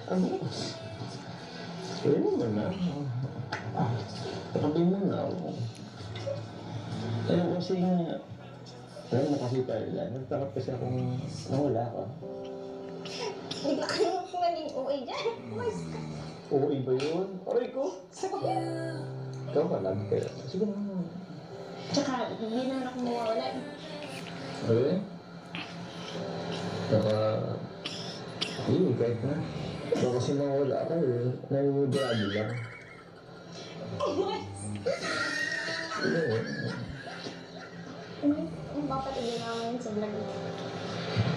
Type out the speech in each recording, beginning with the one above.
Ano? Sige naman na. Patabi mo na ako. Ayaw kasi nga. Alam mo kasi pala, nagtakap kasi akong nawala ka. Bigla ka naman maging OA dyan. Mas ka. Oo, iba yun. Aray ko. Ikaw ka lang. Pero, sige na. Tsaka, hindi naman ako mawawala eh. Okay? Saka, hindi, kahit na. Baka kasi mawala ka eh. Naninibrado lang. Sige eh. Ang papatigil naman sa vlog mo.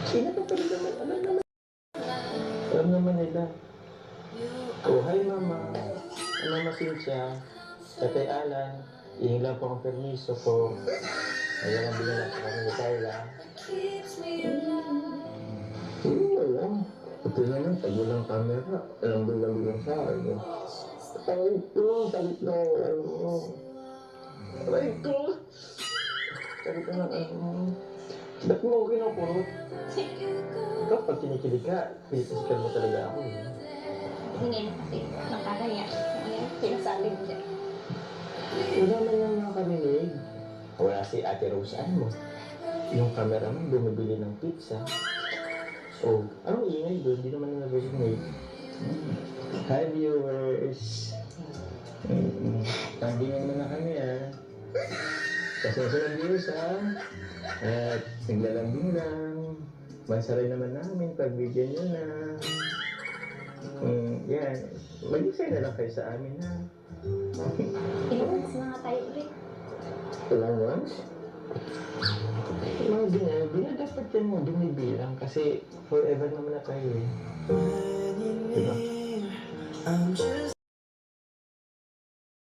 Sino pa pala naman? Alam naman nila. Oh, hi mama. Mama Cynthia. Tatay Alan. Ihingi lang po ang permiso ko. Ayan ang binala sa kami ni Carla. Wala. Ito naman, pag walang camera, alam lang sa akin. Aray ko, sakit na ano mo. Aray ko! Sakit na ano. Ba't mo ako kinapurot? Ikaw, pag kinikilig ka, pinipisikan mo talaga ako. Hindi na kasi nakakaya. Ayan, pinasabi mo dyan. Wala man lang nakarinig. Wala si Ate Rose, ano mo? Yung cameraman bumibili ng pizza. Oh, anong ingay doon? Hindi naman nag-resonate. Hi viewers! Tandingan mo na kami Pasensya ng viewers At naglalambing lang. Mansaray naman namin pag bigyan nyo na. Yan. Mag-isay na lang kayo sa amin Ilang months na nga tayo ulit. Ilang months? Mga dapat yan mo binibilang kasi forever naman na tayo eh. Diba?